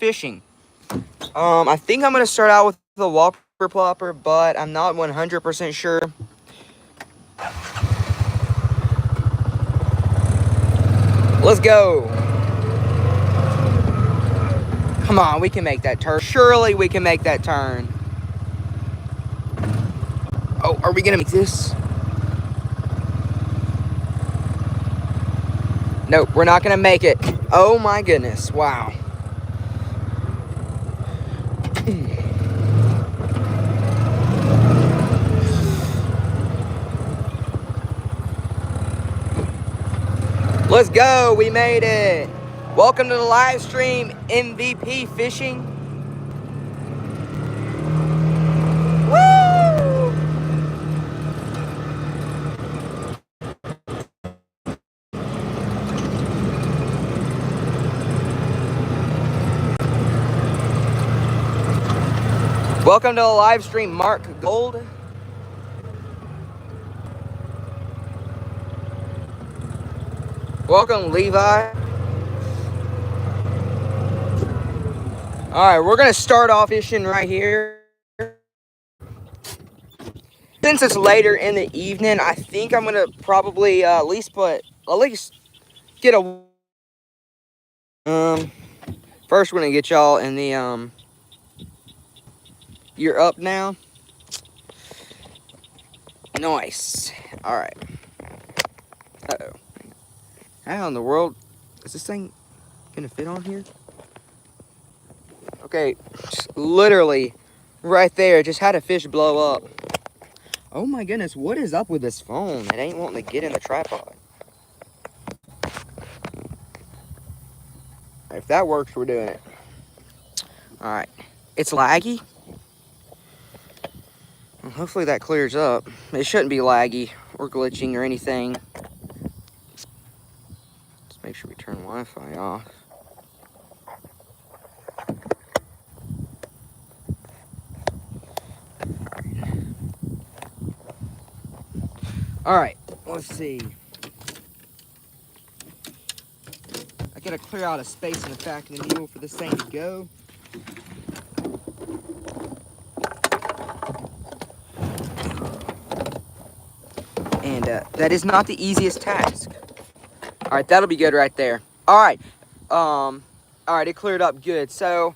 fishing. I think I'm gonna start out with the Whopper Plopper, but I'm not 100% sure. Let's go. Come on, we can make that turn. Surely we can make that turn. Oh, are we gonna make this? Nope, we're not gonna make it. Oh my goodness, wow. Let's go, we made it. Welcome to the live stream, MVP Fishing. Woo! Welcome to the live stream, Mark Gold. Welcome, Levi. All right, we're gonna start off fishing right here. Since it's later in the evening, I think I'm gonna probably at least get a First, we're gonna get y'all in the You're up now. Nice. All right. Uh-oh. How in the world is this thing gonna fit on here? Okay, literally right there. Just had a fish blow up. Oh my goodness, what is up with this phone? It ain't wanting to get in the tripod. If that works, we're doing it. All right. It's laggy. Well, hopefully that clears up. It shouldn't be laggy or glitching or anything. Let's make sure we turn Wi-Fi off. All right, let's see. I gotta clear out a space in the back of the mule for this thing to go. And that is not the easiest task. All right, that'll be good right there. All right, it cleared up good. So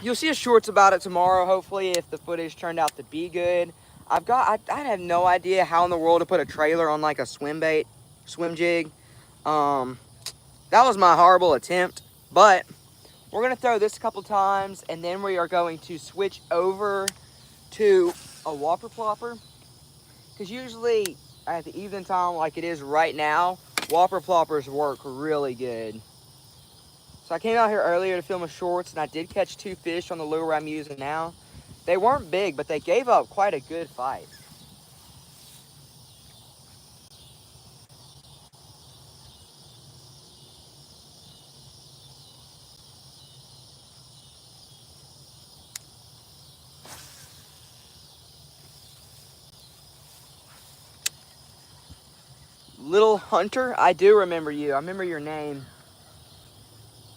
you'll see a shorts about it tomorrow, hopefully, if the footage turned out to be good. I have no idea how in the world to put a trailer on like a swim jig. That was my horrible attempt, but we're gonna throw this a couple times, and then we are going to switch over to a Whopper Plopper. Because usually at the evening time, like it is right now, Whopper Ploppers work really good. So I came out here earlier to film a shorts, and I did catch 2 fish on the lure I'm using now. They weren't big, but they gave up quite a good fight. Little Hunter, I do remember you. I remember your name.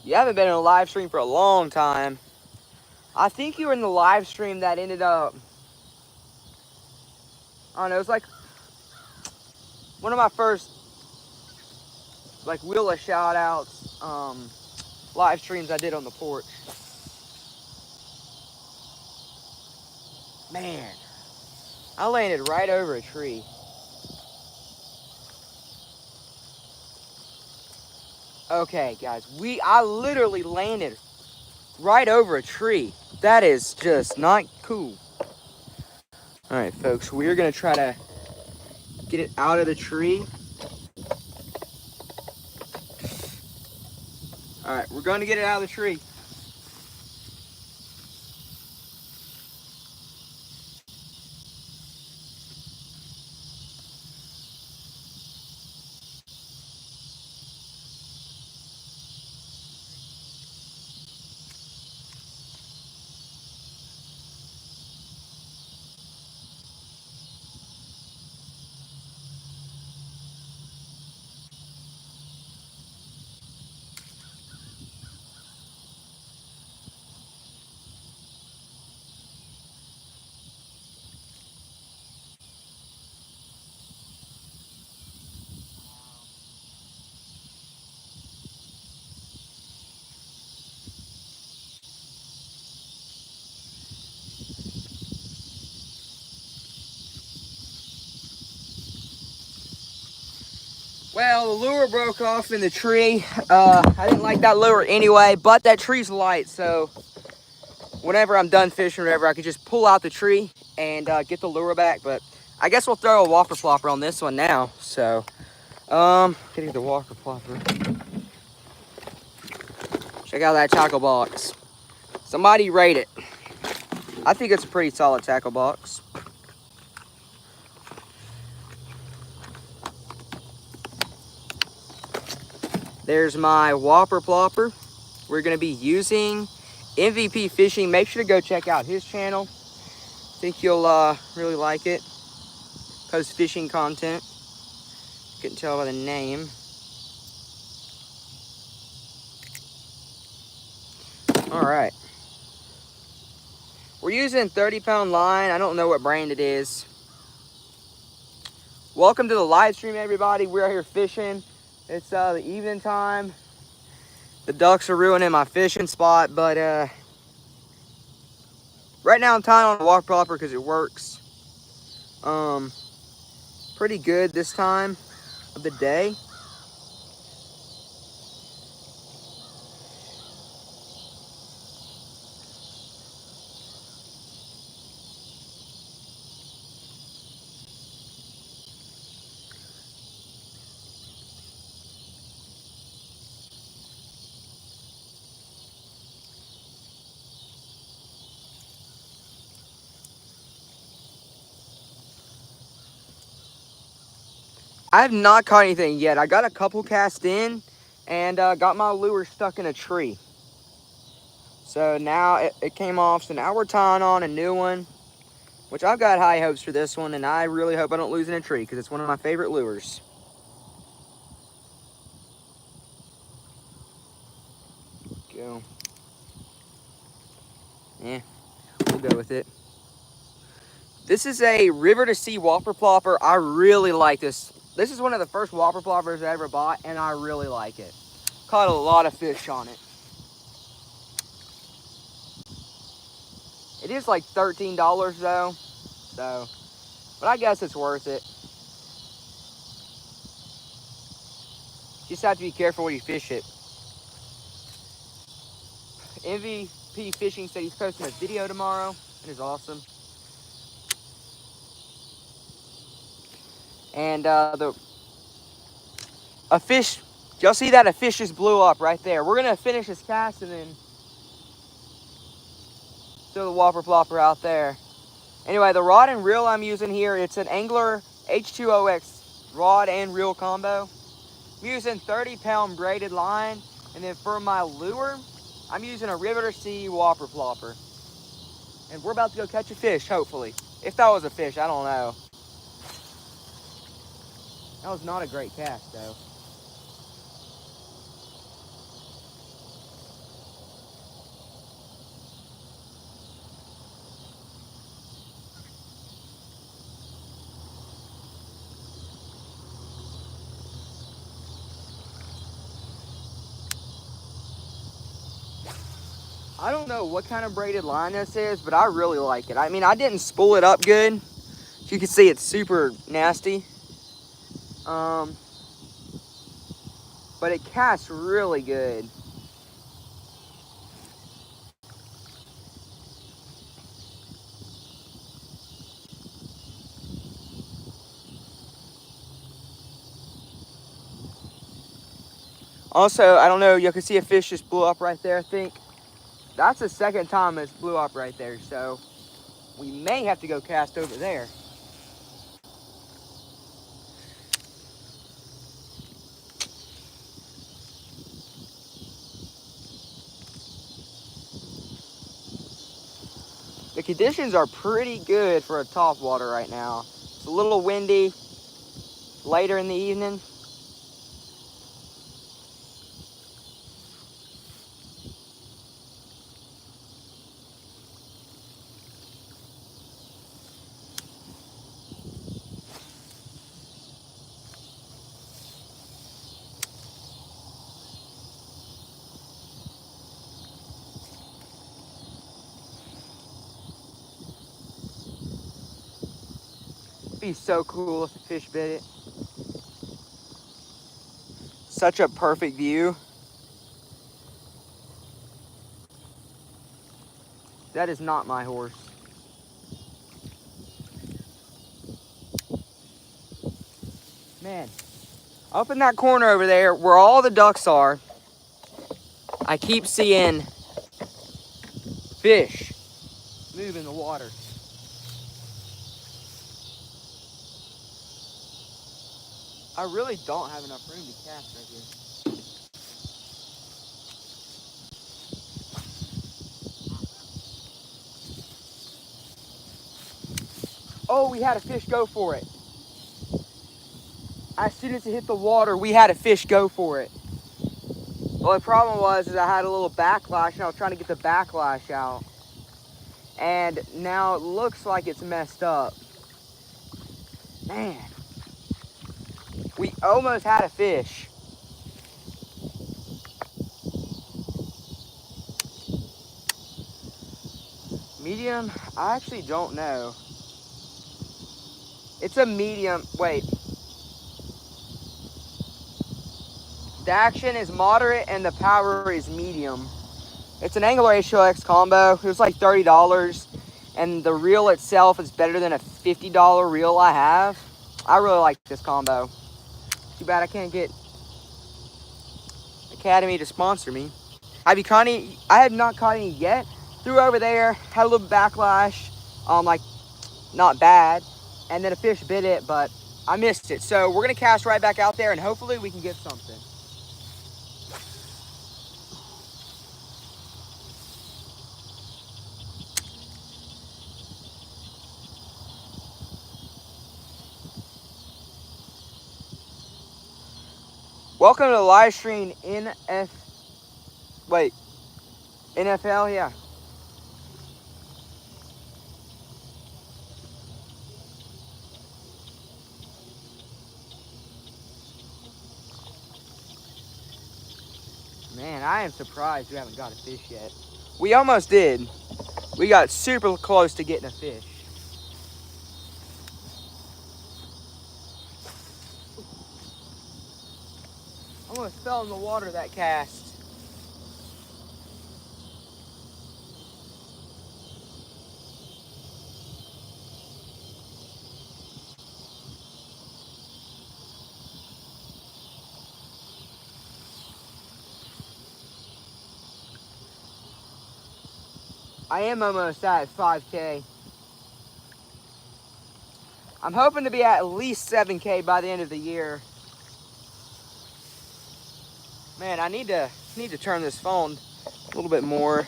You haven't been in a live stream for a long time. I think you were in the live stream that ended up, I don't know, it was like one of my first like Willa shout outs live streams I did on the porch. Man, I landed right over a tree. Okay, guys, I literally landed right over a tree. That is just not cool. All right, folks, we're gonna try to get it out of the tree. All right, we're going to get it out of the tree. Well, the lure broke off in the tree. I didn't like that lure anyway, but that tree's light, so whenever I'm done fishing or whatever, I can just pull out the tree and get the lure back. But I guess we'll throw a Whopper Plopper on this one now. So, getting the Whopper Plopper. Check out that tackle box. Somebody rate it. I think it's a pretty solid tackle box. There's my Whopper Plopper. We're going to be using MVP Fishing. Make sure to go check out his channel. I think you'll really like it. Post fishing content. You can tell by the name. All right. We're using 30-pound line. I don't know what brand it is. Welcome to the live stream, everybody. We're out here fishing. It's the evening time. The ducks are ruining my fishing spot, but right now I'm tying on a Whopper Plopper because it works. Pretty good this time of the day. I have not caught anything yet. I got a couple cast in and got my lure stuck in a tree. So now it came off. So now we're tying on a new one, which I've got high hopes for this one. And I really hope I don't lose in a tree because it's one of my favorite lures. Go. Yeah, we'll go with it. This is a river to sea Whopper Plopper. I really like this. This is one of the first Whopper Ploppers I ever bought, and I really like it. Caught a lot of fish on it. It is like $13 though, so, but I guess it's worth it. Just have to be careful where you fish it. MVP Fishing said he's posting a video tomorrow. It is awesome. And a fish, y'all see that? A fish just blew up right there. We're gonna finish this cast and then throw the Whopper Plopper out there. Anyway, the rod and reel I'm using here, it's an Angler H2OX rod and reel combo. I'm using 30-pound braided line, and then for my lure, I'm using a river to sea Whopper Plopper. And we're about to go catch a fish, hopefully. If that was a fish, I don't know. That was not a great cast, though. I don't know what kind of braided line this is, but I really like it. I mean, I didn't spool it up good. As you can see, it's super nasty. But it casts really good. Also, I don't know, you can see a fish just blew up right there, I think. That's the second time it's blew up right there, so we may have to go cast over there. The conditions are pretty good for a top water right now. It's a little windy later in the evening. It'd be so cool if the fish bit it. such a perfect view. That is not my horse. Man, up in that corner over there where all the ducks are, I keep seeing fish move in the water. I really don't have enough room to cast right here. Oh, we had a fish go for it. As soon as it hit the water, we had a fish go for it. Well, the problem was is I had a little backlash and I was trying to get the backlash out. And now it looks like it's messed up. Man, we almost had a fish. Medium? I actually don't know. It's a medium. Wait. The action is moderate and the power is medium. It's an Angler HOX combo. It was like $30. And the reel itself is better than a $50 reel I have. I really like this combo. Too bad I can't get Academy to sponsor me. Have you caught any? I have not caught any yet. Threw over there, had a little backlash. Like, not bad. And then a fish bit it, but I missed it. So we're gonna cast right back out there and hopefully we can get something. Welcome to the live stream NFL, yeah. Man, I am surprised we haven't got a fish yet. We almost did. We got super close to getting a fish. Almost fell in the water that cast. I am almost at 5K. I'm hoping to be at least 7K by the end of the year. Man, I need to turn this phone a little bit more.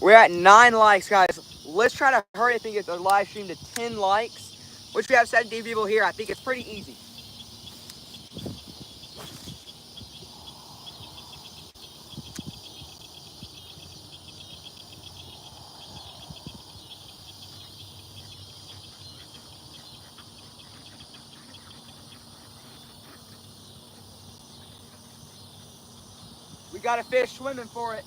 We're at 9 likes, guys. Let's try to hurry up and get the live stream to 10 likes, which we have 17 people here. I think it's pretty easy. We got a fish swimming for it.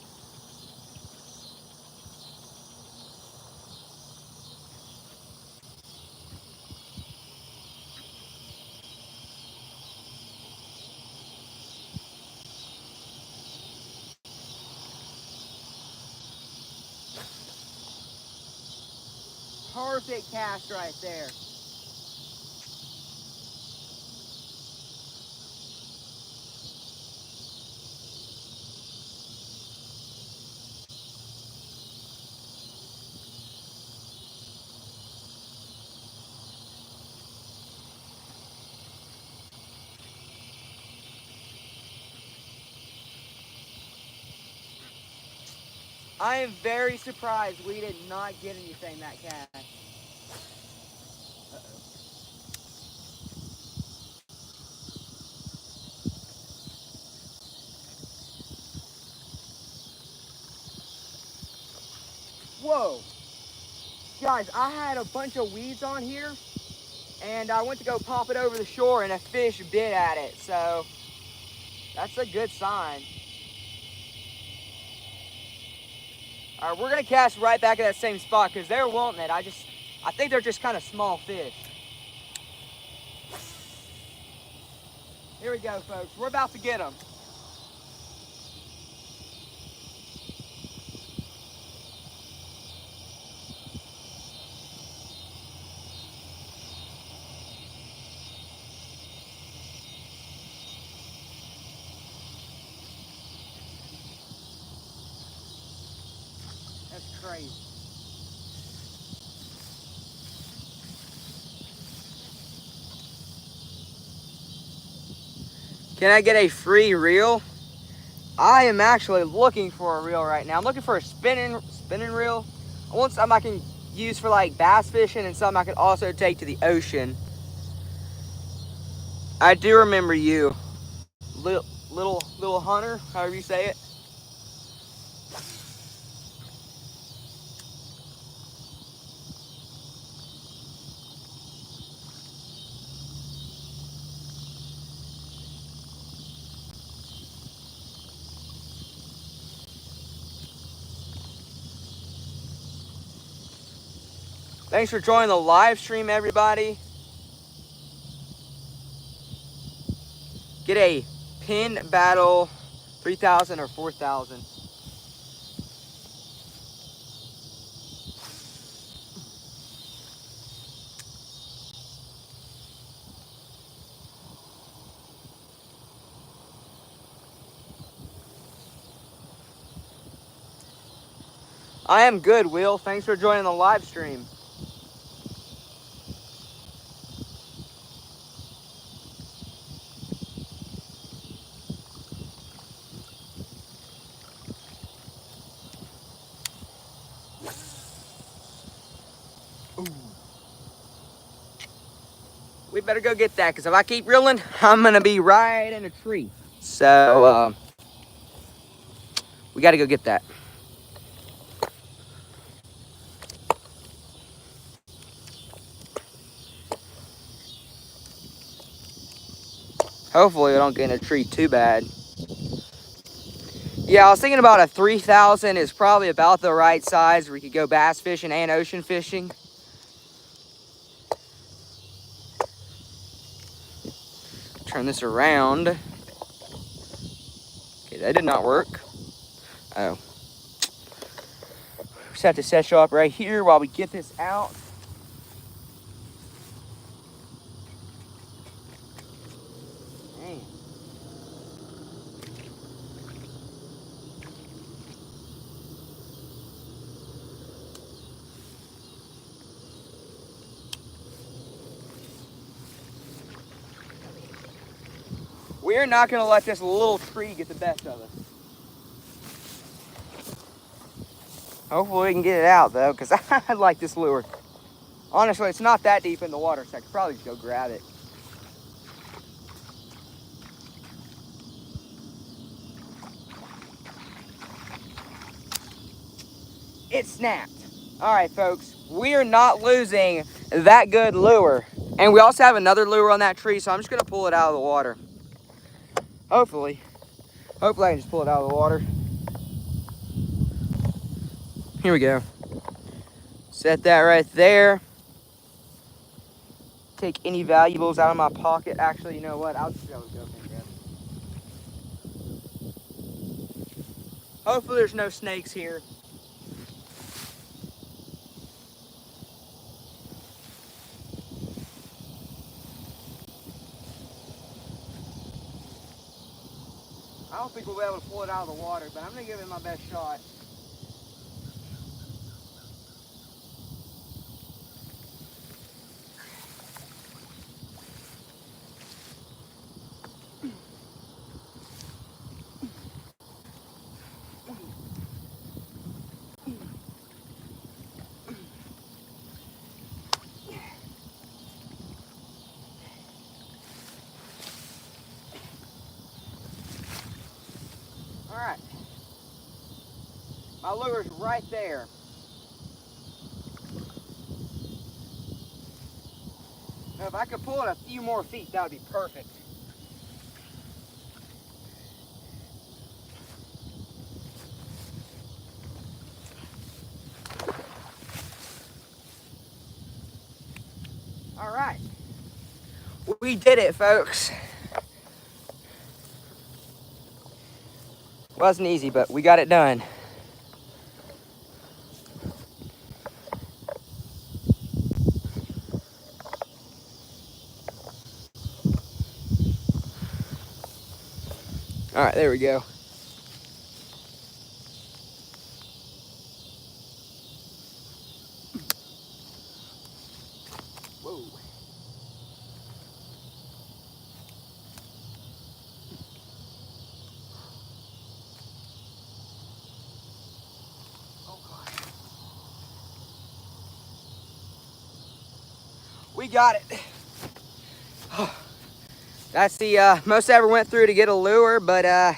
Perfect cast right there. I am very surprised we did not get anything that cast. Whoa. Guys, I had a bunch of weeds on here, and I went to go pop it over the shore, and a fish bit at it, so that's a good sign. All right, we're gonna cast right back at that same spot because they're wanting it. I think they're just kind of small fish. Here we go, folks. We're about to get them. That's crazy. Can I get a free reel? I am actually looking for a reel right now. I'm looking for a spinning reel. I want something I can use for like bass fishing and something I can also take to the ocean. I do remember you, little hunter, however you say it. Thanks for joining the live stream, everybody. Get a pin battle 3,000 or 4,000. I am good, Will. Thanks for joining the live stream. Ooh. We better go get that, because if I keep reeling, I'm going to be right in a tree. So, we got to go get that. Hopefully, we don't get in a tree too bad. Yeah, I was thinking about a 3,000 is probably about the right size where you could go bass fishing and ocean fishing. Turn this around. Okay, that did not work. Oh. Just have to set you up right here while we get this out. Dang. We're not going to let this little tree get the best of us. Hopefully we can get it out, though, because I like this lure. Honestly, it's not that deep in the water, so I could probably just go grab it. It snapped. All right, folks, we are not losing that good lure. And we also have another lure on that tree, so I'm just going to pull it out of the water. Hopefully I can just pull it out of the water. Here we go. Set that right there. Take any valuables out of my pocket. Actually, you know what? I'll just go and grab it. Hopefully there's no snakes here. I don't think we'll be able to pull it out of the water, but I'm going to give it my best shot. All right. My lure's right there. Now, if I could pull it a few more feet, that would be perfect. All right. We did it, folks. Wasn't easy, but we got it done. All right, there we go. Whoa. Oh, God. We got it. That's the most I ever went through to get a lure, but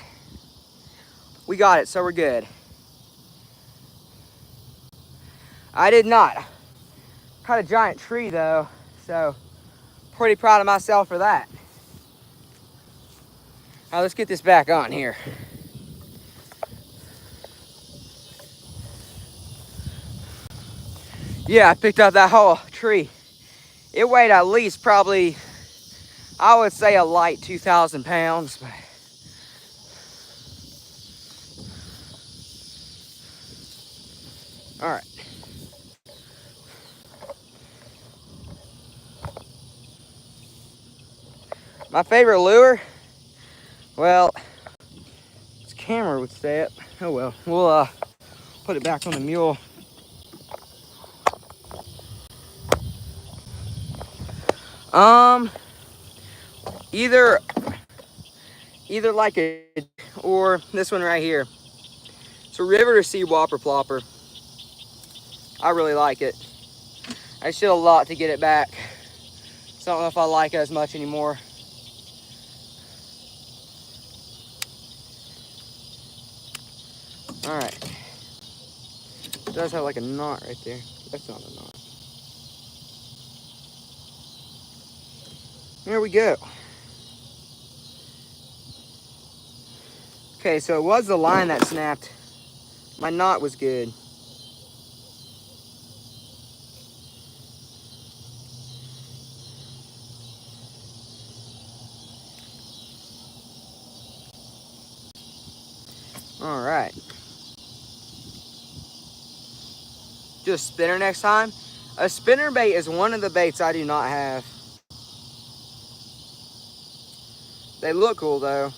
we got it, so we're good. I did not. Caught a giant tree though, so pretty proud of myself for that. Now let's get this back on here. Yeah, I picked up that whole tree. It weighed at least probably, I would say a light 2,000 pounds. But all right. My favorite lure? Well, this camera would say it. Oh well, we'll put it back on the mule. Either like a, or this one right here. It's a river to sea Whopper Plopper. I really like it. I shit a lot to get it back. So I don't know if I like it as much anymore. All right. It does have like a knot right there. That's not a knot. There we go. Okay, so it was the line that snapped. My knot was good. All right. Do a spinner next time. A spinner bait is one of the baits I do not have. They look cool though.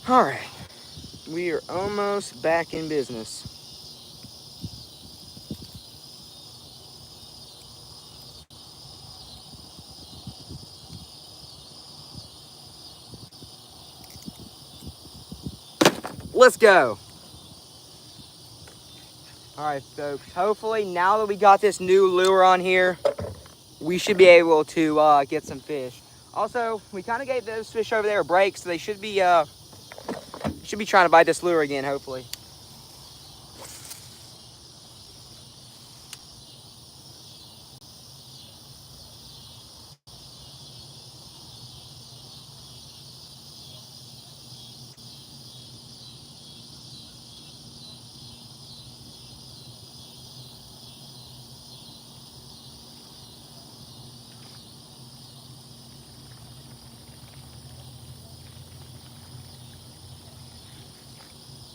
All right. We are almost back in business. Let's go. All right, folks. Hopefully, now that we got this new lure on here, we should be able to get some fish. Also, we kind of gave those fish over there a break, so they should be trying to bite this lure again, hopefully.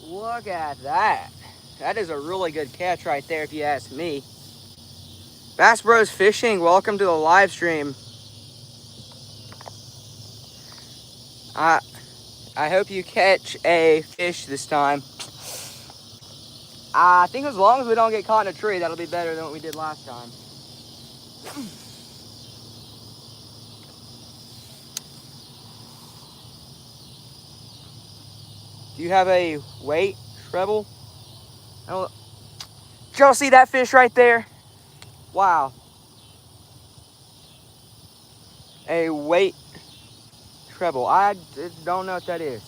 Look at that. That is a really good catch right there, if you ask me. Bass Bros Fishing, welcome to the live stream. I hope you catch a fish this time. I think as long as we don't get caught in a tree, that'll be better than what we did last time. Do you have a weight treble? Did y'all see that fish right there? Wow. A weight treble. I don't know what that is.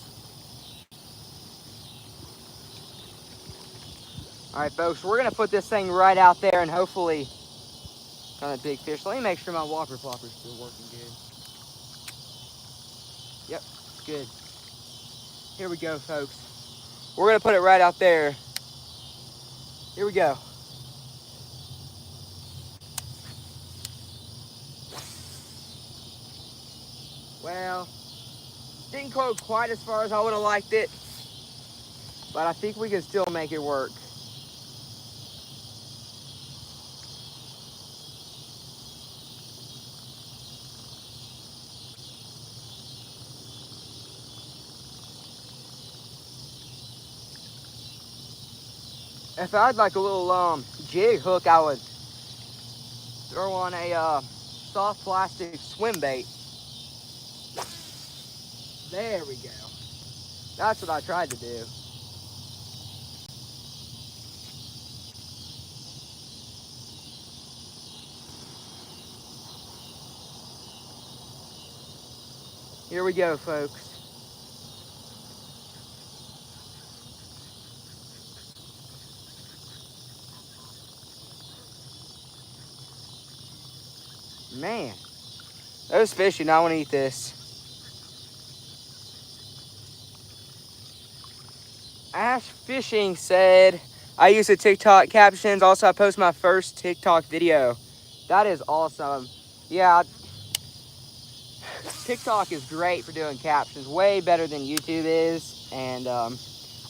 All right, folks, we're gonna put this thing right out there and hopefully on a big fish. Let me make sure my Whopper Plopper is still working good. Yep, it's good. Here we go, folks. We're gonna put it right out there. Here we go. Well, didn't go quite as far as I would have liked it, but I think we can still make it work. If I had like a little jig hook, I would throw on a soft plastic swim bait. There we go. That's what I tried to do. Here we go, folks. Man, those fish do not want to eat this. Ash Fishing said, I use the TikTok captions. Also, I post my first TikTok video. That is awesome. Yeah, TikTok is great for doing captions. Way better than YouTube is. And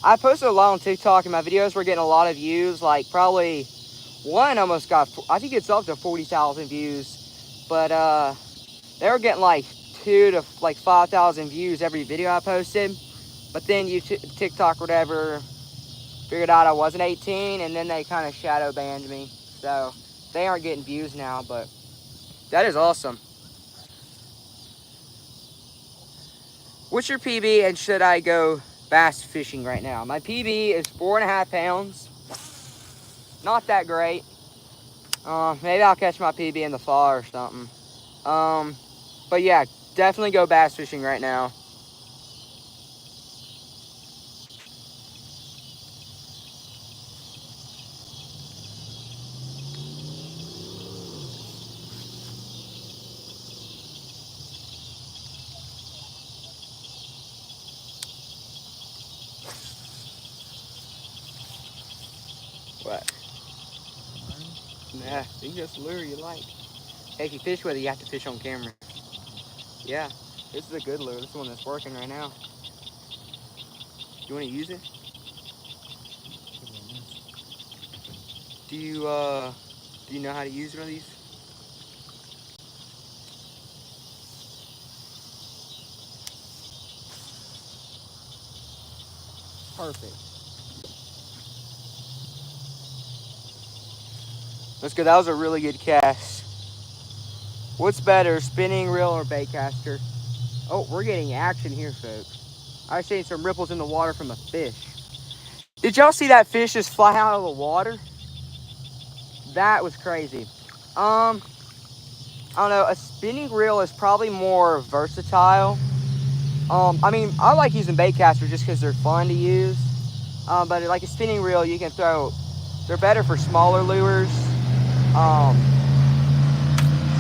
I posted a lot on TikTok, and my videos were getting a lot of views. Like, probably one almost got, I think it's up to 40,000 views. But they were getting like 2 to like 5,000 views every video I posted. But then TikTok, whatever, figured out I wasn't 18, and then they kind of shadow banned me. So they aren't getting views now, but that is awesome. What's your PB, and should I go bass fishing right now? My PB is 4.5 pounds. Not that great. Maybe I'll catch my PB in the fall or something. But yeah, definitely go bass fishing right now. What? Nah, you can just lure you like. Hey, if you fish with it, you have to fish on camera. Yeah, this is a good lure. This is the one that's working right now. You want to use it? Do you know how to use one of these? Perfect. That's good. That was a really good cast. What's better, spinning reel or bait caster? Oh, we're getting action here, folks. I've seen some ripples in the water from a fish. Did y'all see that fish just fly out of the water? That was crazy. I don't know. A spinning reel is probably more versatile. I mean, I like using bait casters just because they're fun to use. But like a spinning reel, you can throw. They're better for smaller lures.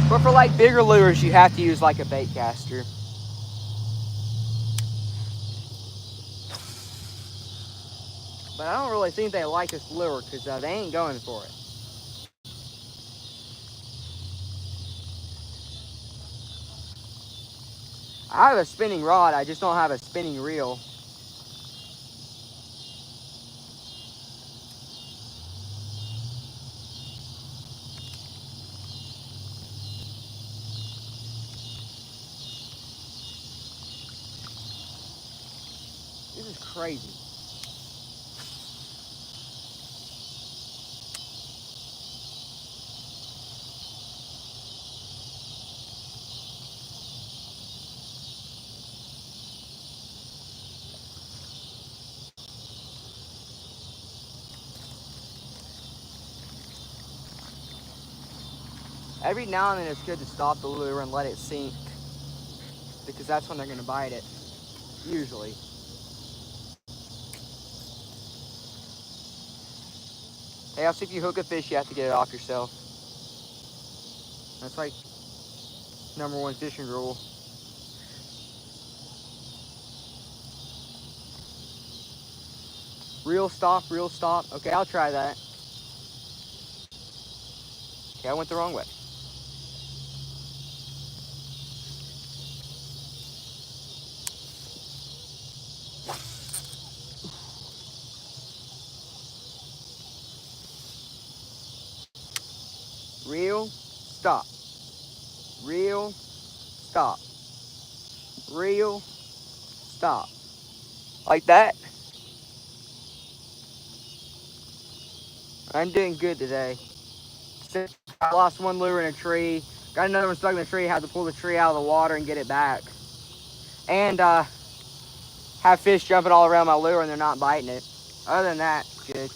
But for like bigger lures, you have to use like a bait caster. But I don't really think they like this lure because they ain't going for it. I have a spinning rod, I just don't have a spinning reel. This is crazy. Every now and then it's good to stop the lure and let it sink, because that's when they're gonna bite it, usually. Hey, I'll see if you hook a fish, you have to get it off yourself. That's like #1 fishing rule. Reel, stop, reel, stop. Okay, I'll try that. Okay, I went the wrong way. Reel, stop. Reel, stop. Reel, stop. Like that. I'm doing good today. I lost one lure in a tree. Got another one stuck in the tree. Had to pull the tree out of the water and get it back. And have fish jumping all around my lure and they're not biting it. Other than that, good.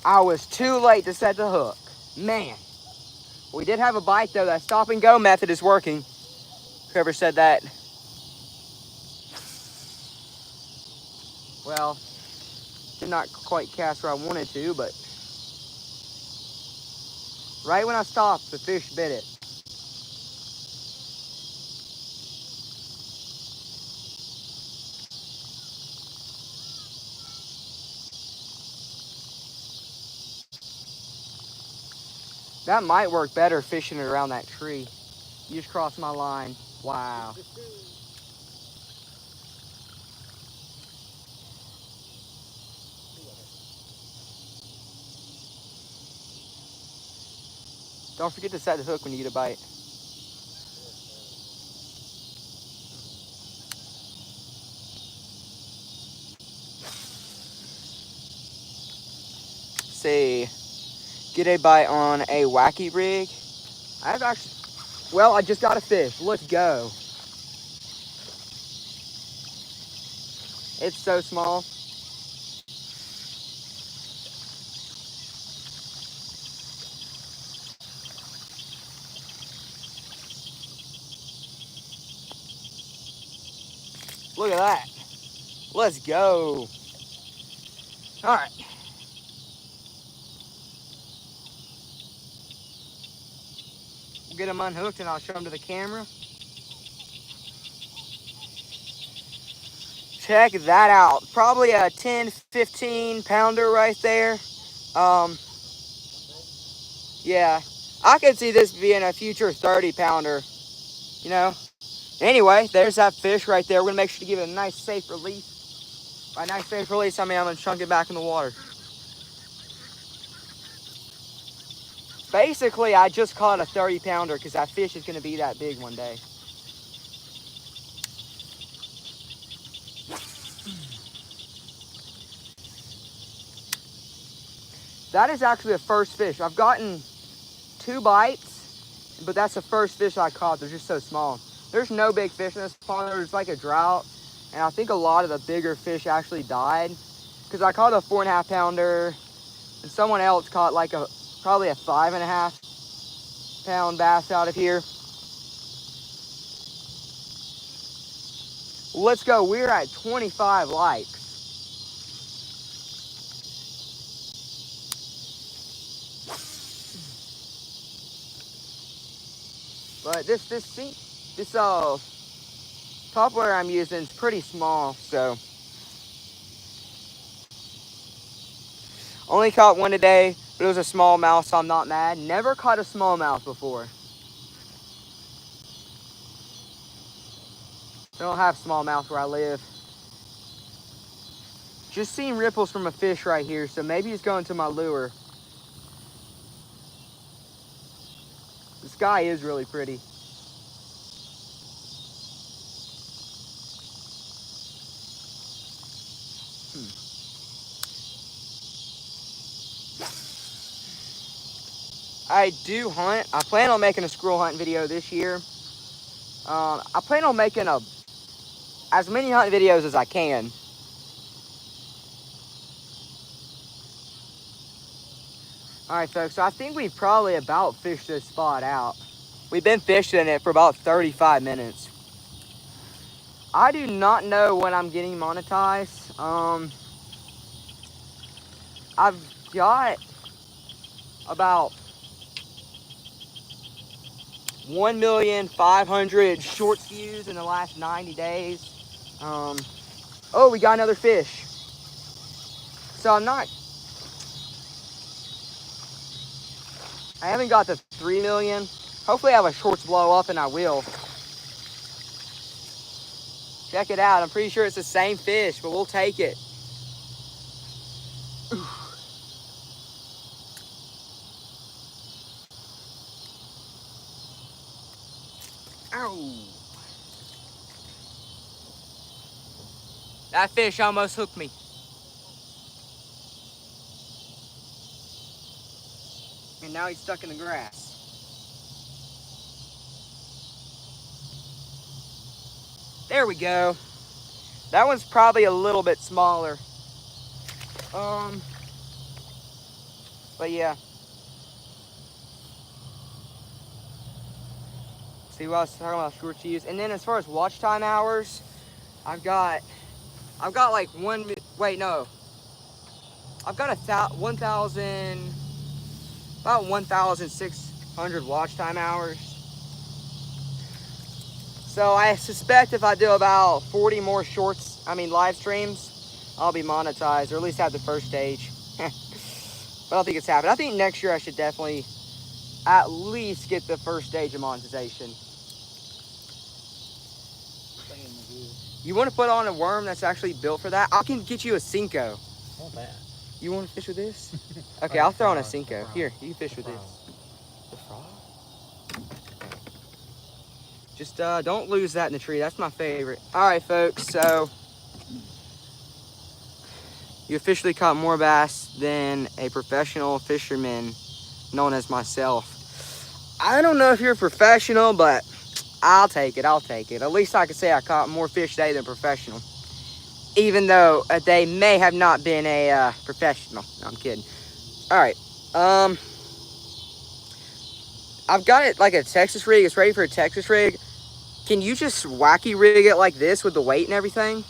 I was too late to set the hook. Man. We did have a bite though. That stop and go method is working. Whoever said that. Well, did not quite cast where I wanted to, but right when I stopped, the fish bit it. That might work better fishing it around that tree. You just crossed my line. Wow. Don't forget to set the hook when you get a bite. See, get a bite on a wacky rig. I've actually, well, I just got a fish. Let's go. It's so small. Look at that. Let's go. All right. We'll get them unhooked and I'll show them to the camera. Check that out. Probably a 10, 15 pounder right there. Yeah, I could see this being a future 30 pounder, you know. Anyway, there's that fish right there. We're gonna make sure to give it a nice safe release. By nice safe release, I mean I'm gonna chunk it back in the water. Basically, I just caught a 30 pounder because that fish is gonna be that big one day. That is actually the first fish. I've gotten 2 bites, but that's the first fish I caught. They're just so small. There's no big fish in this pond. There's like a drought, and I think a lot of the bigger fish actually died because I caught a 4.5 pounder, and someone else caught like probably a 5.5 pound bass out of here. Let's go. We're at 25 likes. But this Plopper I'm using is pretty small, so only caught one today, but it was a smallmouth, so I'm not mad. Never caught a smallmouth before. They don't have smallmouth where I live. Just seen ripples from a fish right here, so maybe he's going to my lure. The sky is really pretty. I do hunt. I plan on making a squirrel hunting video this year. I plan on making as many hunting videos as I can. Alright folks, so I think we've probably about fished this spot out. We've been fishing it for about 35 minutes. I do not know when I'm getting monetized. I've got about 1,500,000 shorts views in the last 90 days. Oh, we got another fish. So I haven't got the 3 million. Hopefully I have a shorts blow up and I will. Check it out. I'm pretty sure it's the same fish, but we'll take it. Ow. That fish almost hooked me. And now he's stuck in the grass. There we go. That one's probably a little bit smaller. But yeah. See what I was talking about short use. And then as far as watch time hours, I've got like I've got about 1,600 watch time hours. So I suspect if I do about 40 more live streams, I'll be monetized, or at least have the first stage. But I don't think it's happening. I think next year I should definitely at least get the first stage of monetization. You want to put on a worm that's actually built for that? I can get you a Cinco. Not bad. You want to fish with this? Okay, I'll throw on a Cinco. Here, you fish with this. The frog? Just don't lose that in the tree. That's my favorite. All right, folks. So you officially caught more bass than a professional fisherman known as myself. I don't know if you're a professional, but I'll take it. I'll take it. At least I can say I caught more fish today than professional. Even though they may have not been a professional. No, I'm kidding. All right. I've got it like a Texas rig. It's ready for a Texas rig. Can you just wacky rig it like this with the weight and everything?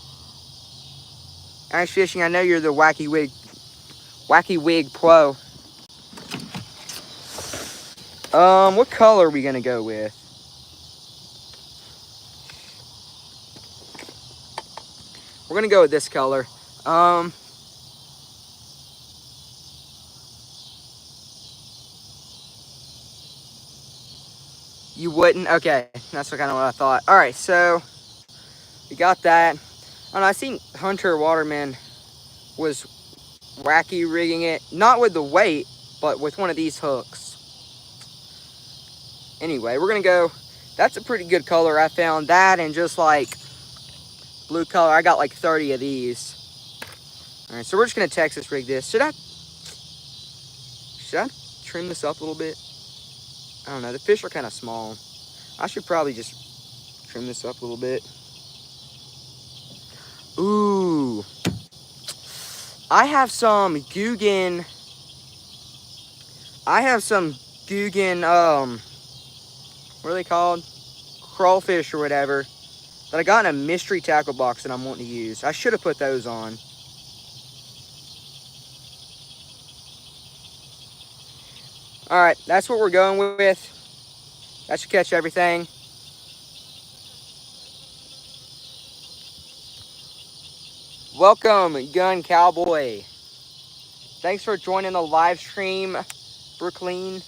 Ice Fishing, I know you're the wacky wig pro. What color are we gonna go with? We're gonna go with this color. You wouldn't? Okay, that's kind of what I thought. All right, so we got that. I don't know, I seen Hunter Waterman was wacky rigging it, not with the weight, but with one of these hooks. Anyway, we're gonna go. That's a pretty good color. I found that, and just like blue color, I got like 30 of these. All right, so we're just gonna Texas rig this. Should I trim this up a little bit? I don't know, the fish are kind of small. I should probably just trim this up a little bit. Ooh. I have some Guggen, what are they called? Crawfish or whatever, that I got in a mystery tackle box that I'm wanting to use. I should have put those on. All right, that's what we're going with. That should catch everything. Welcome, Gun Cowboy. Thanks for joining the live stream, Brooklyn.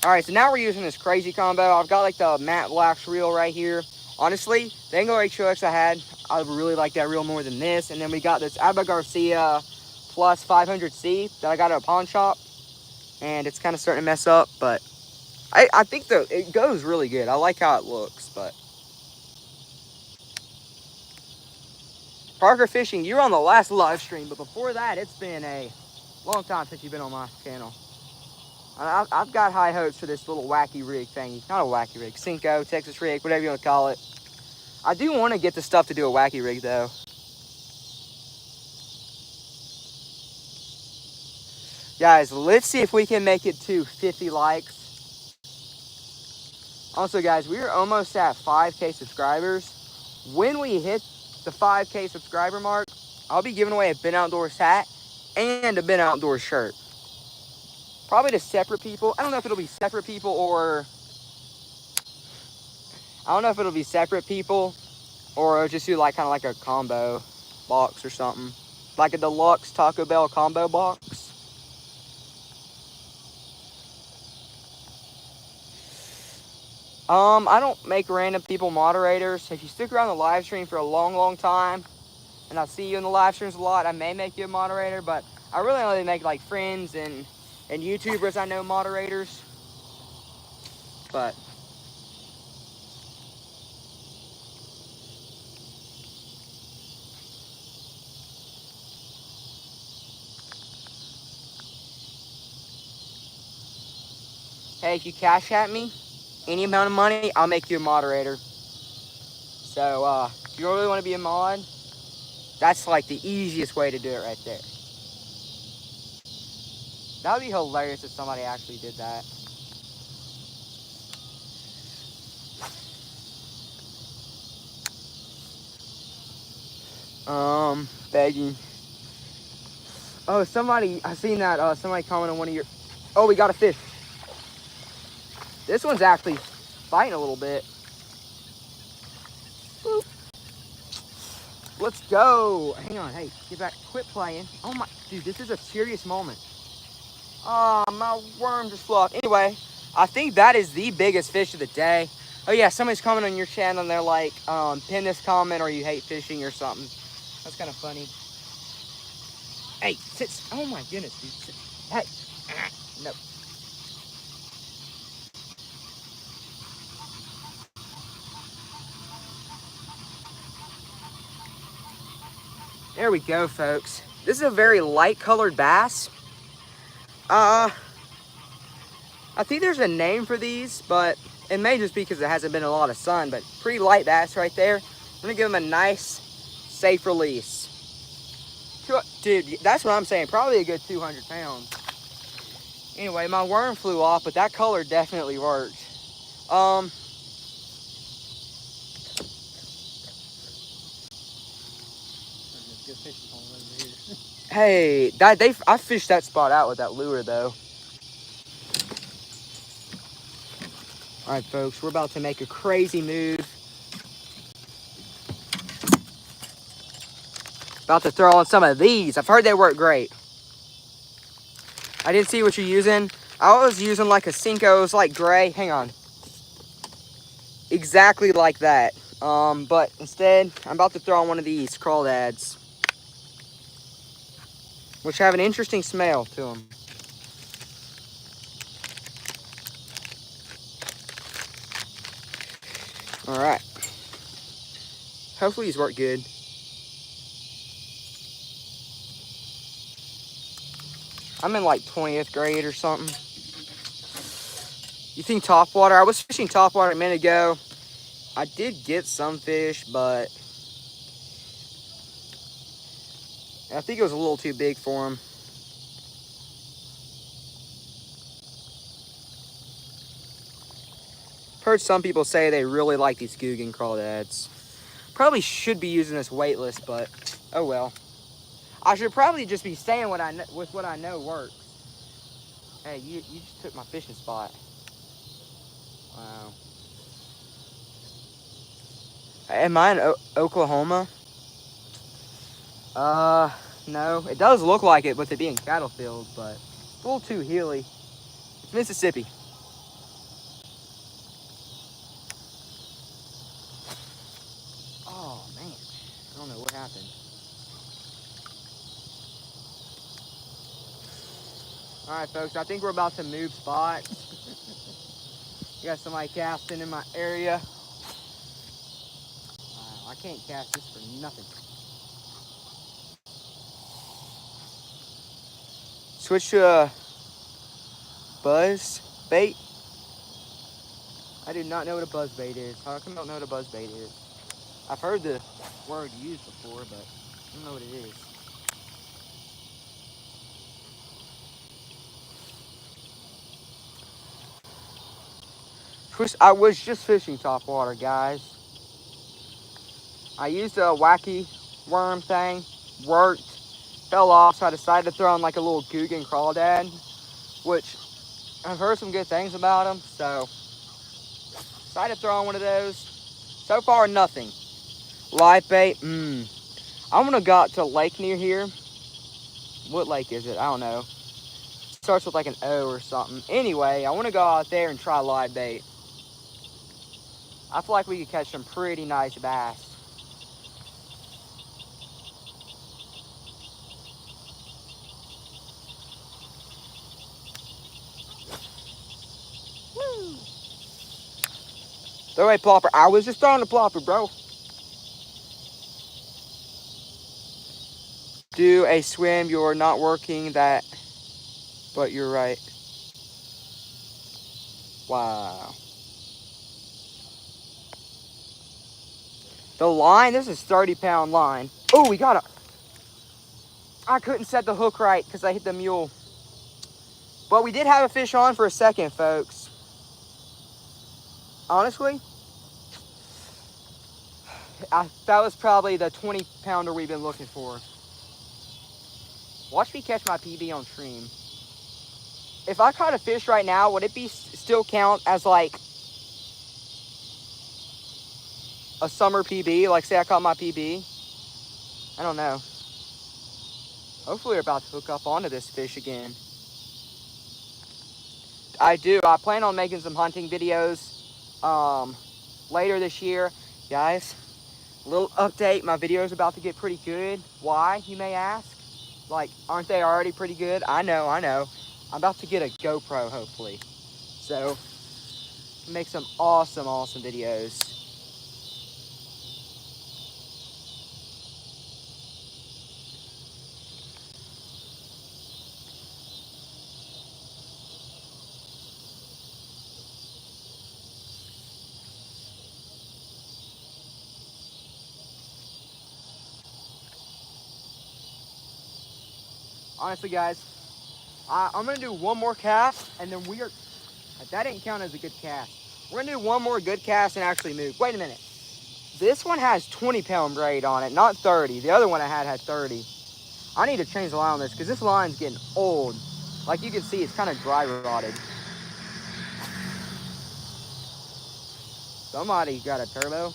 All right, so now we're using this crazy combo. I've got like the matte blacks reel right here. Honestly, the Anglo HOX I had, I really like that reel more than this. And then we got this Abba Garcia plus 500C that I got at a pawn shop. And it's kind of starting to mess up, but I think it goes really good. I like how it looks, but. Parker Fishing, you were on the last live stream, but before that, it's been a long time since you've been on my channel. I've got high hopes for this little wacky rig thingy. Not a wacky rig, Cinco, Texas rig, whatever you want to call it. I do want to get the stuff to do a wacky rig though. Guys, let's see if we can make it to 50 likes. Also, guys, we are almost at 5K subscribers. When we hit the 5K subscriber mark, I'll be giving away a Ben Outdoors hat and a Ben Outdoors shirt. Probably to separate people. I don't know if it'll be separate people or... I don't know if it'll be separate people or just do like kind of like a combo box or something. Like a deluxe Taco Bell combo box. I don't make random people moderators. If you stick around the live stream for a long time, and I see you in the live streams a lot, I may make you a moderator, but I really only make like friends and YouTubers I know moderators. But hey, if you cash at me any amount of money, I'll make you a moderator. So if you really want to be a mod, that's like the easiest way to do it right there. That would be hilarious if somebody actually did that. Begging. Oh, I seen that, somebody comment on one of your... Oh, we got a fish. This one's actually fighting a little bit. Boop. Let's go. Hang on, hey, get back, quit playing. Oh my, dude, this is a serious moment. Oh, my worm just flew off. Anyway, I think that is the biggest fish of the day. Oh yeah, somebody's commenting on your channel and they're like, pin this comment or you hate fishing or something. That's kind of funny. Hey, sit. Oh my goodness, dude. Sit. Hey. No. There we go, folks. This is a very light colored bass. I think there's a name for these, but it may just be because it hasn't been a lot of sun, but pretty light bass right there. I'm gonna give them a nice, safe release. Dude, that's what I'm saying. Probably a good 200 pounds. Anyway, my worm flew off, but that color definitely worked. Hey, I fished that spot out with that lure though. All right, folks, we're about to make a crazy move. About to throw on some of these. I've heard they work great. I didn't see what you're using. I was using like a Cinco's like gray. Hang on. Exactly like that. But instead, I'm about to throw on one of these crawdads, which have an interesting smell to them. All right. Hopefully these work good. I'm in like 20th grade or something. You think topwater? I was fishing topwater a minute ago. I did get some fish, but I think it was a little too big for them. Heard some people say they really like these Guggen crawdads. Probably should be using this weightless, but oh well. I should probably just be saying what I know works. Hey, you just took my fishing spot. Wow. Am I in Oklahoma? No. It does look like it with it being cattle fields, but it's a little too hilly. It's Mississippi. Oh, man. I don't know what happened. Alright, folks. I think we're about to move spots. Got somebody casting in my area. Wow, I can't cast this for nothing. Switch to a buzz bait? I do not know what a buzz bait is. How come I don't know what a buzz bait is? I've heard the word used before, but I don't know what it is. I was just fishing top water, guys. I used a wacky worm thing, worked, fell off, so I decided to throw on like a little Guggen crawdad, which I've heard some good things about them, so decided to throw on one of those. So far, nothing. Live bait, I'm gonna go to a lake near here. What lake is it? I don't know. It starts with like an O or something. Anyway, I want to go out there and try live bait. I feel like we could catch some pretty nice bass. Woo! Throw a plopper. I was just throwing a plopper, bro. Do a swim. You're not working that, but you're right. Wow. The line, this is 30-pound line. Oh, we got a... I couldn't set the hook right because I hit the mule. But we did have a fish on for a second, folks. Honestly, that was probably the 20-pounder we've been looking for. Watch me catch my PB on stream. If I caught a fish right now, would it be still count as like a summer PB? Like say I caught my PB? I don't know. Hopefully we're about to hook up onto this fish again. I do. I plan on making some hunting videos later this year. Guys, a little update. My video is about to get pretty good. Why, you may ask? Like, aren't they already pretty good? I know. I'm about to get a GoPro, hopefully. So, make some awesome videos. Honestly, guys, I'm going to do one more cast, and then that didn't count as a good cast. We're going to do one more good cast and actually move. Wait a minute. This one has 20-pound braid on it, not 30. The other one I had 30. I need to change the line on this because this line's getting old. Like you can see, it's kind of dry rotted. Somebody got a turbo.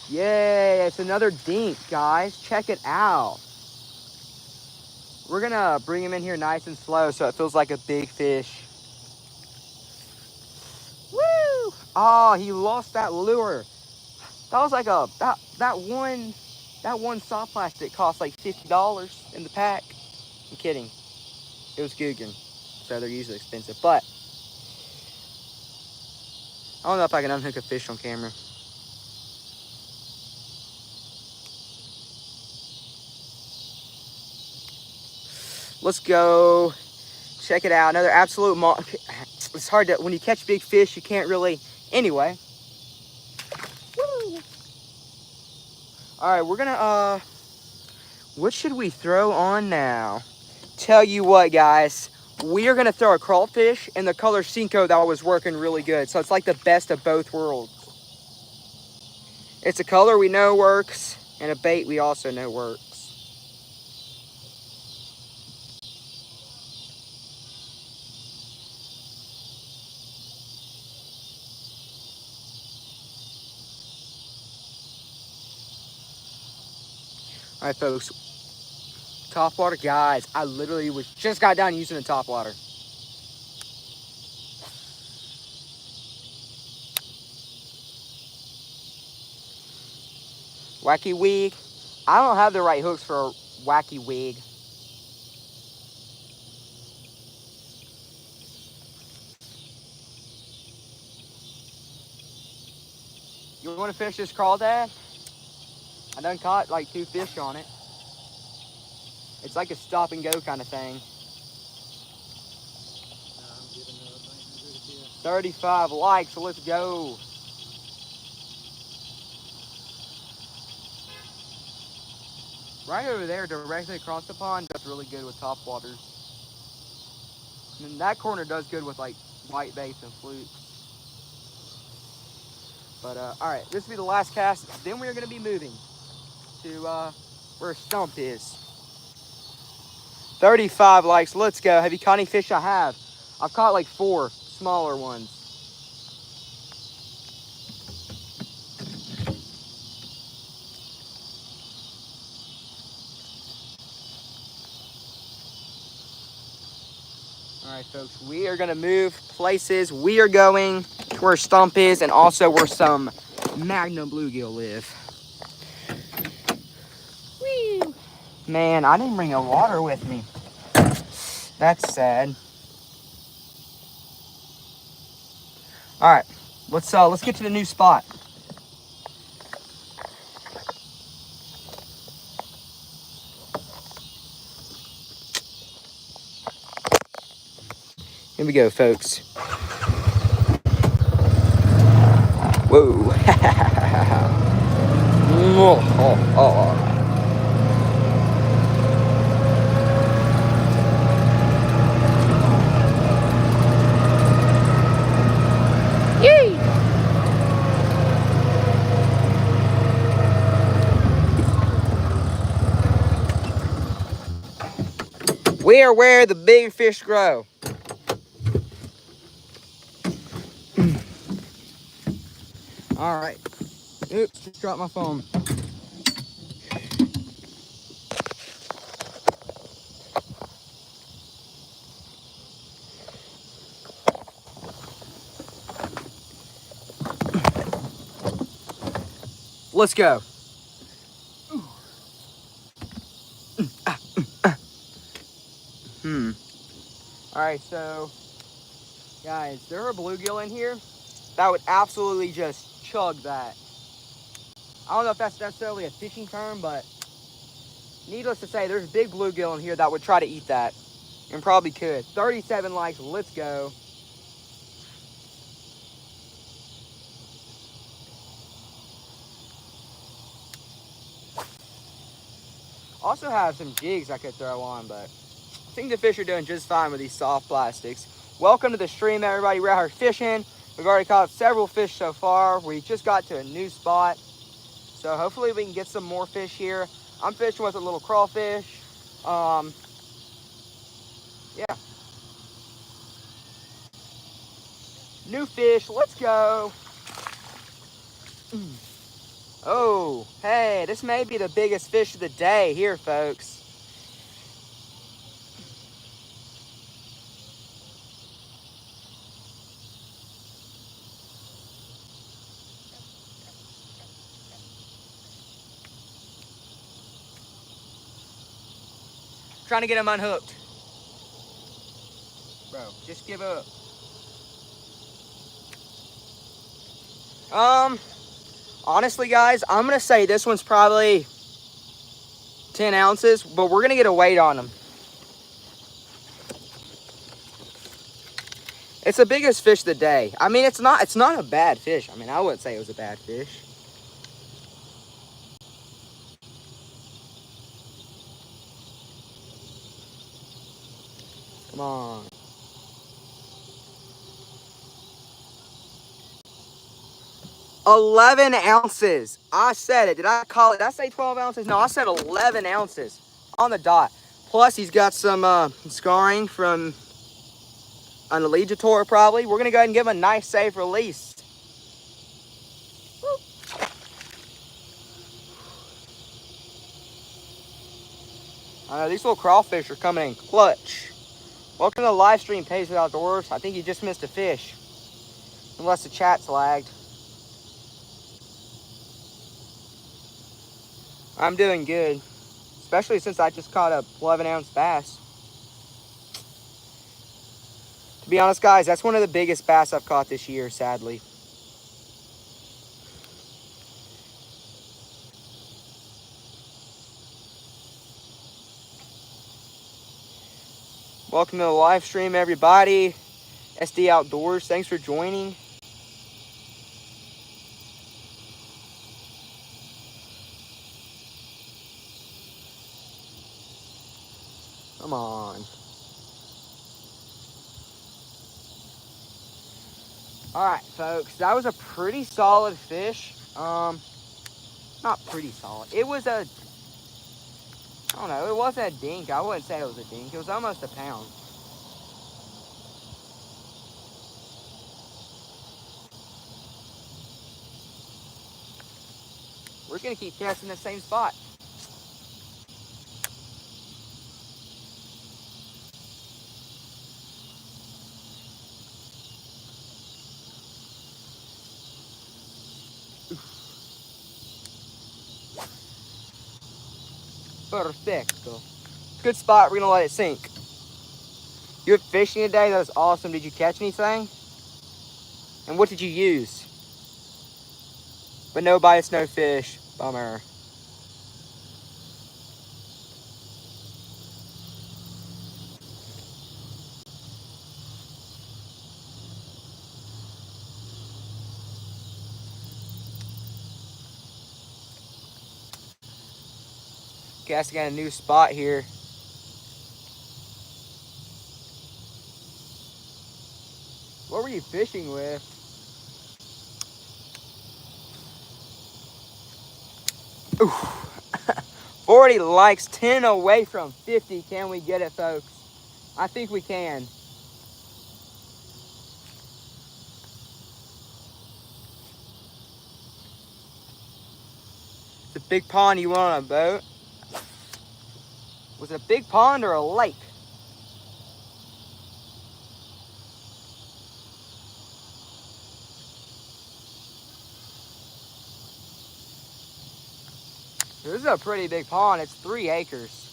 Yay, it's another dink, guys. Check it out. We're gonna bring him in here nice and slow so it feels like a big fish. Woo! Oh, he lost that lure. That was like that one soft plastic cost like $50 in the pack. I'm kidding. It was Guggen, so they're usually expensive. But I don't know if I can unhook a fish on camera. Let's go. Check it out. Another absolute it's hard to, when you catch big fish, you can't really, anyway. Woo. All right, we're gonna, what should we throw on now? Tell you what, guys, we are gonna throw a crawfish in the color Cinco that was working really good. So it's like the best of both worlds. It's a color we know works, and a bait we also know works. All right, folks. Top water, guys. I literally just got done using the top water. Wacky wig. I don't have the right hooks for a wacky wig. You want to fish this crawdad? I done caught like 2 fish on it. It's like a stop and go kind of thing. 35 likes, so let's go. Right over there, directly across the pond, does really good with topwaters. And that corner does good with like white bass and flukes. But all right, this will be the last cast. Then we're gonna be moving to where Stump is. 35 likes, let's go. Have you caught any fish? I have. I've caught like 4 smaller ones. All right, folks, we are gonna move places. We are going to where Stump is and also where some Magnum bluegill live. Whee! Man, I didn't bring a water with me. That's sad. All right, let's get to the new spot. Here we go, folks. Whoa. Oh. Yay! We are where the big fish grow. All right. Oops, just dropped my phone. Let's go. All right, so guys, there are bluegill in here that would absolutely just chug that. I don't know if that's necessarily a fishing term, but needless to say, there's big bluegill in here that would try to eat that and probably could. 37 likes, let's go. Also have some jigs I could throw on, but I think the fish are doing just fine with these soft plastics. Welcome to the stream, everybody. We're out here fishing. We've already caught several fish so far. We just got to a new spot, so hopefully we can get some more fish here. I'm fishing with a little crawfish. Yeah. New fish, let's go. Oh, hey, this may be the biggest fish of the day here, folks. Trying to get him unhooked. Bro, just give up. Honestly, guys, I'm gonna say this one's probably 10 ounces, but we're gonna get a weight on him. It's the biggest fish of the day. I mean, it's not a bad fish. I mean, I wouldn't say it was a bad fish. Come on. $11 ounces. I said it. Did I call it? Did I say 12 ounces? No, I said 11 ounces on the dot. Plus, he's got some scarring from an alligator probably. We're going to go ahead and give him a nice, safe release. Woo. I know these little crawfish are coming in clutch. Welcome to the live stream, Pays with Outdoors. I think you just missed a fish. Unless the chat's lagged. I'm doing good. Especially since I just caught a 11-ounce bass. To be honest, guys, that's one of the biggest bass I've caught this year, sadly. Welcome to the live stream, everybody. SD Outdoors, thanks for joining. Come on. Alright, folks, that was a pretty solid fish. Not pretty solid. It was a, I don't know, it wasn't a dink. I wouldn't say it was a dink. It was almost a pound. We're going to keep casting the same spot. Perfecto. Good spot. We're going to let it sink. You went fishing today? That was awesome. Did you catch anything? And what did you use? But no bites, no fish. Bummer. Guess I got a new spot here. What were you fishing with? Ooh. 40 likes, 10 away from 50. Can we get it, folks? I think we can. It's a big pond you want on a boat? Was it a big pond or a lake? This is a pretty big pond. It's 3 acres.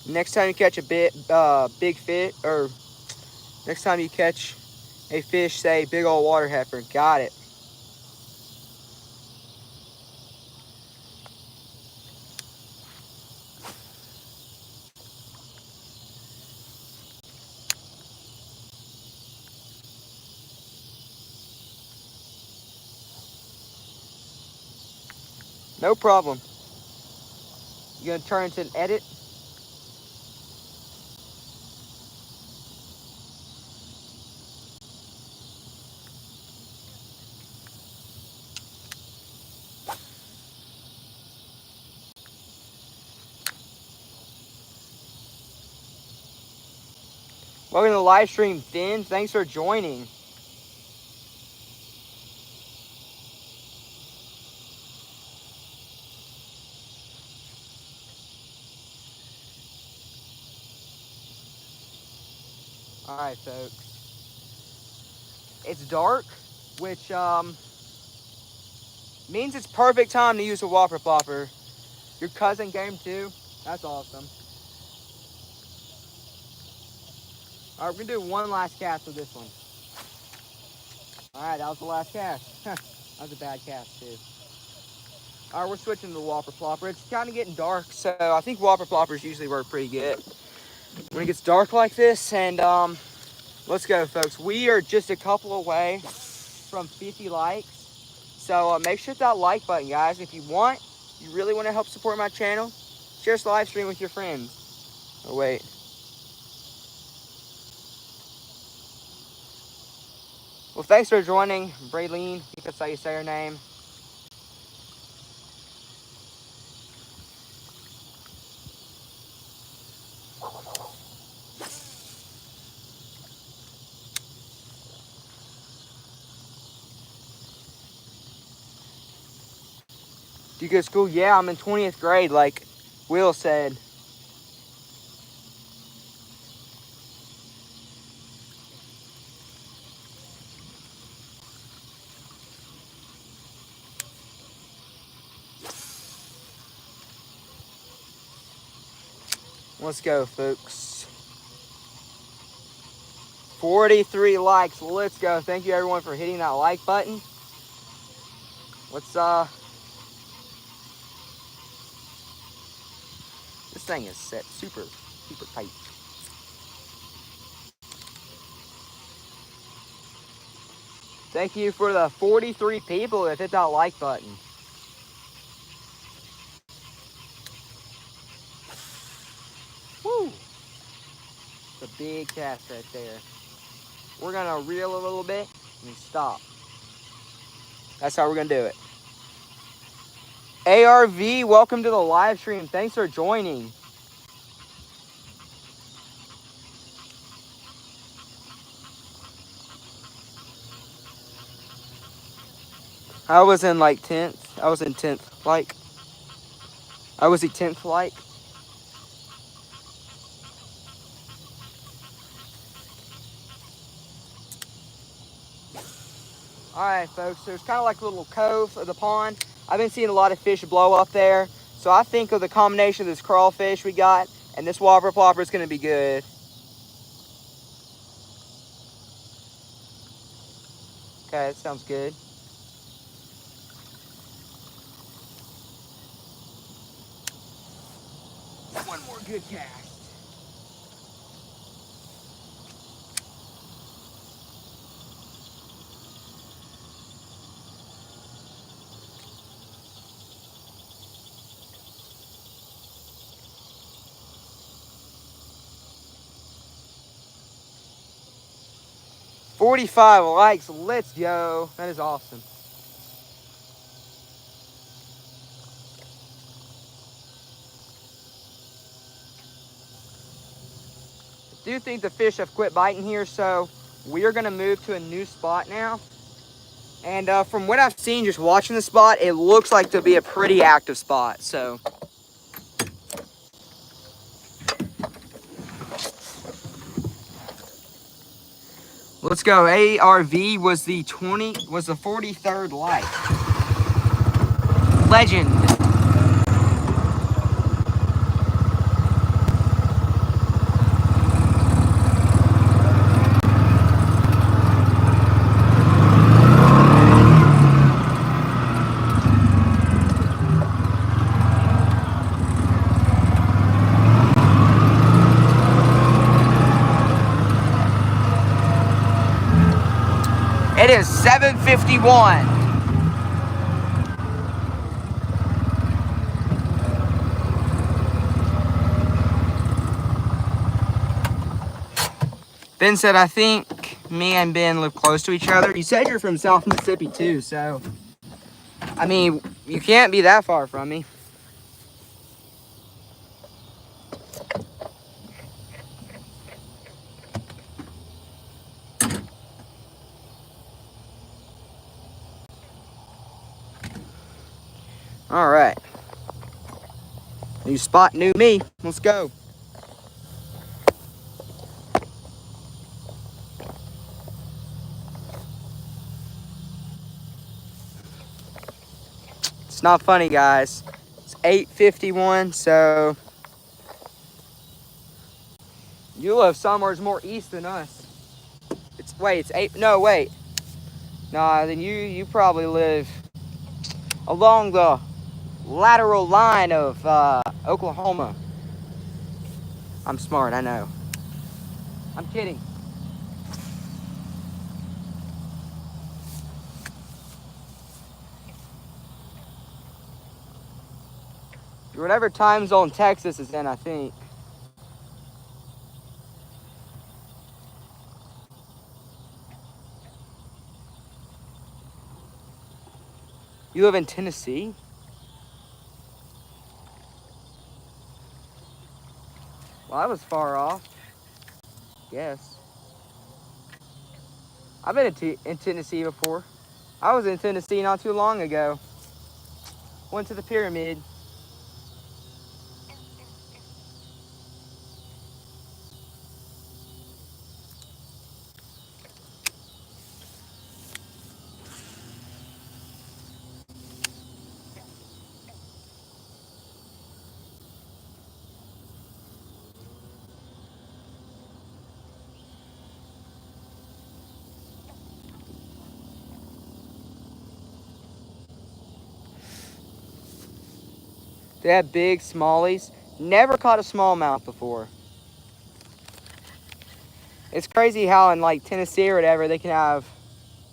Next time you catch a big fish, or next time you catch a fish, say big old water heifer. Got it. No problem. You gonna turn into an edit? Welcome to the live stream, Finn. Thanks for joining. All right, folks. It's dark, which means it's perfect time to use a Whopper Plopper. Your cousin game too. That's awesome. All right, we're gonna do one last cast with this one. All right, that was the last cast. That was a bad cast too. All right, we're switching to the Whopper Plopper. It's kind of getting dark, so I think Whopper Ploppers usually work pretty good when it gets dark like this. And let's go, folks. We are just a couple away from 50 likes. So make sure to hit that like button, guys. If you really want to help support my channel, share this live stream with your friends. Oh, wait. Well, thanks for joining, Braylene. I think that's how you say her name. Do you go to school? Yeah, I'm in 20th grade, like Will said. Let's go, folks. 43 likes. Let's go. Thank you, everyone, for hitting that like button. Let's this thing is set super tight. Thank you for the 43 people that hit that like button. Woo! It's a big cast right there. We're gonna reel a little bit and stop. That's how we're gonna do it. ARV, welcome to the live stream. Thanks for joining. I was in like 10th. I was in 10th like. I was the 10th like. Alright folks, there's kind of like a little cove of the pond. I've been seeing a lot of fish blow up there. So I think of the combination of this crawfish we got and this Whopper Plopper is going to be good. Okay, that sounds good. One more good cast. $45 likes, let's go. That is awesome. I do think the fish have quit biting here, so we are gonna move to a new spot now. And from what I've seen, just watching the spot, it looks like to be a pretty active spot, so. Let's go. ARV was the 43rd like. Legend. It is 7:51. Ben said, I think me and Ben live close to each other. You said you're from South Mississippi too, so. I mean, you can't be that far from me. All right. New spot, new me. Let's go. It's not funny, guys. It's 8:51, so you live somewhere more east than us. It's 8. No, wait. Nah, then you probably live along the lateral line of Oklahoma. I'm smart, I know. I'm kidding. Whatever time zone Texas is in, I think. You live in Tennessee? Well, I was far off. Yes. I've been in Tennessee before. I was in Tennessee not too long ago. Went to the pyramid. They have big smallies. Never caught a smallmouth before. It's crazy how in like Tennessee or whatever they can have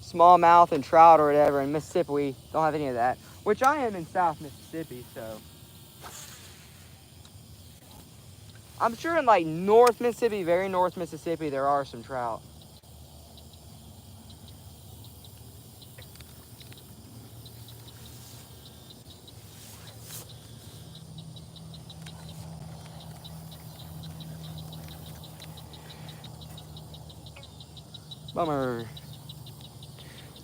smallmouth and trout or whatever. In Mississippi we don't have any of that. Which I am in South Mississippi, so I'm sure in like North Mississippi, very North Mississippi, there are some trout. Bummer.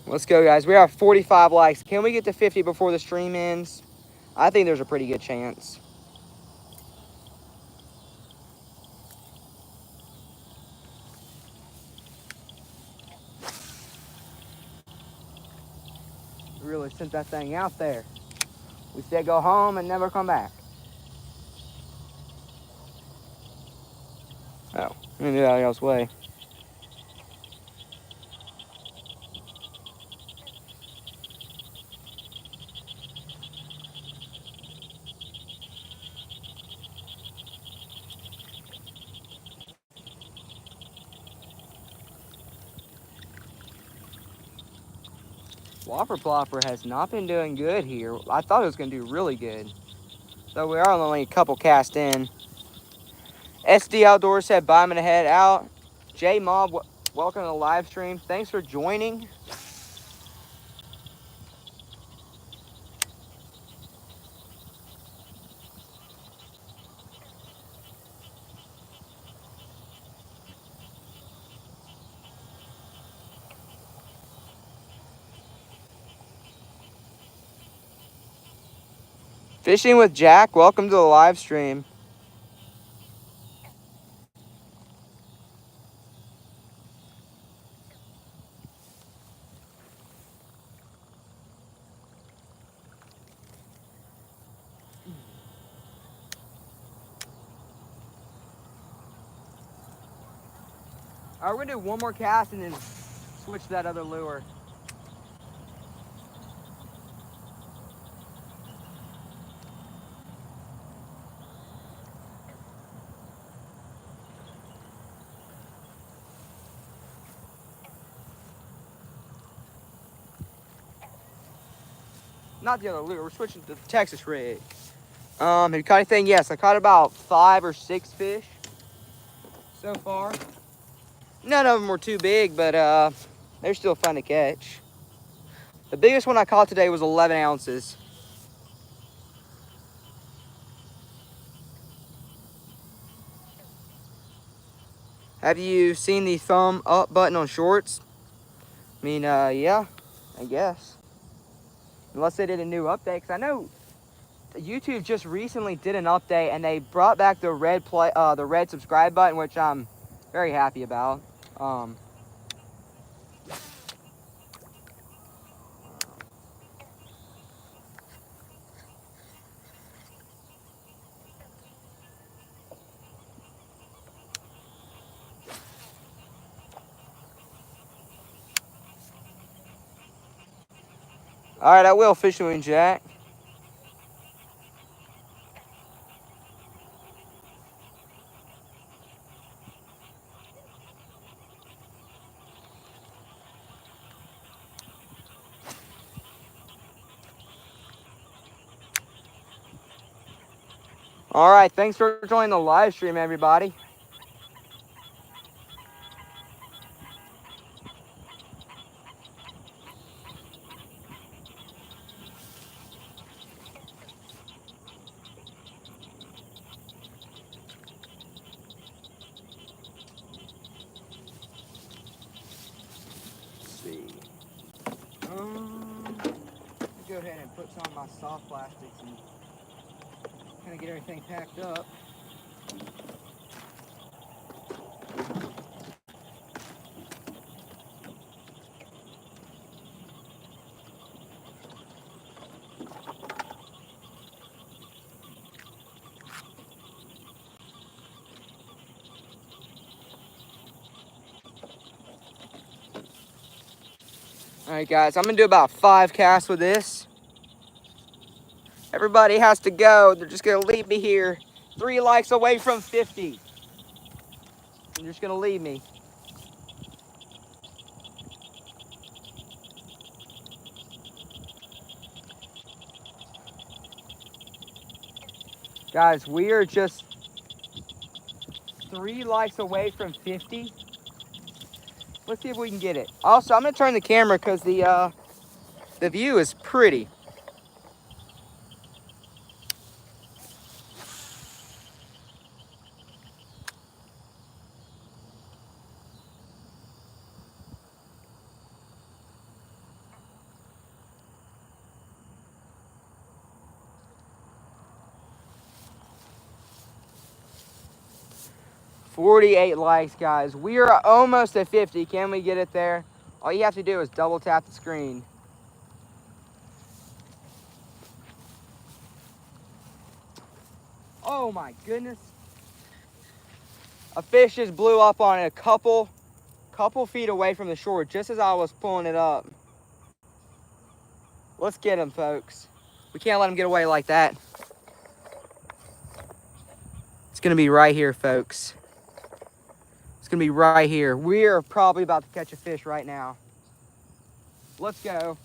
Let's go, guys. We have 45 likes. Can we get to 50 before the stream ends? I think there's a pretty good chance. Really sent that thing out there. We said go home and never come back. Oh, let me do that else way. Whopper Plopper has not been doing good here. I thought it was going to do really good. So we are only a couple cast in. SD Outdoors said, bye, I'm going to head out. J Mob, welcome to the live stream. Thanks for joining. Fishing with Jack, welcome to the live stream. All right, we're gonna do one more cast and then switch to that other lure. Not the other lure, we're switching to the Texas rig. Have you caught anything? Yes, I caught about 5 or 6 fish so far. None of them were too big, but they're still fun to catch. The biggest one I caught today was 11 ounces. Have you seen the thumb up button on shorts? I mean, yeah, I guess. Unless they did a new update, because I know YouTube just recently did an update and they brought back the red subscribe button, which I'm very happy about. All right, I will fish with Jack. All right, thanks for joining the live stream, everybody. Let's see. Go ahead and put some of my soft plastics and kind of get everything packed up. All right, guys, I'm gonna do about 5 casts with this. Everybody has to go. They're just gonna leave me here. 3 likes away from 50. They're just gonna leave me. Guys, we are just 3 likes away from 50. Let's see if we can get it. Also, I'm gonna turn the camera because the view is pretty. $48 likes, guys. We are almost at 50. Can we get it there? All you have to do is double tap the screen. Oh my goodness. A fish just blew up on it a couple feet away from the shore just as I was pulling it up. Let's get him, folks. We can't let him get away like that. It's gonna be right here, folks. It's gonna be right here. We're probably about to catch a fish right now. Let's go.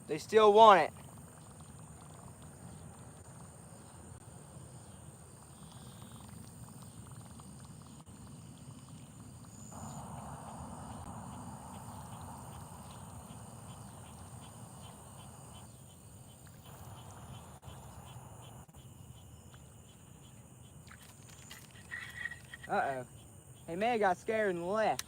They still want it. Uh-oh. Hey, man got scared and left.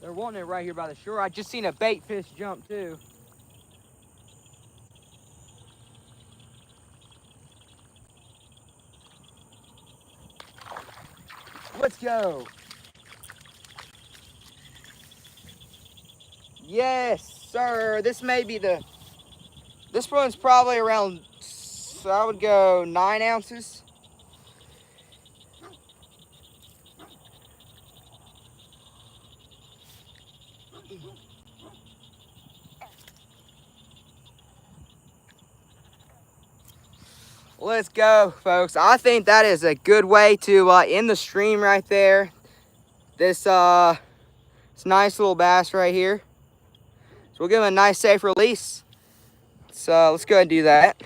They're wanting it right here by the shore. I just seen a bait fish jump too. Let's go. Yes, sir. This may be this one's probably around, so I would go 9 ounces. Let's go, folks. I think that is a good way to end the stream right there. This nice little bass right here. So we'll give him a nice safe release. So let's go ahead and do that.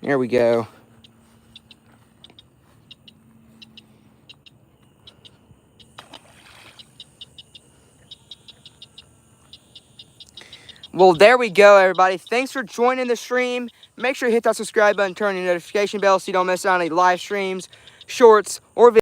There we go. Well, there we go, everybody. Thanks for joining the stream. Make sure you hit that subscribe button, turn your notification bell so you don't miss out on any live streams, shorts, or videos.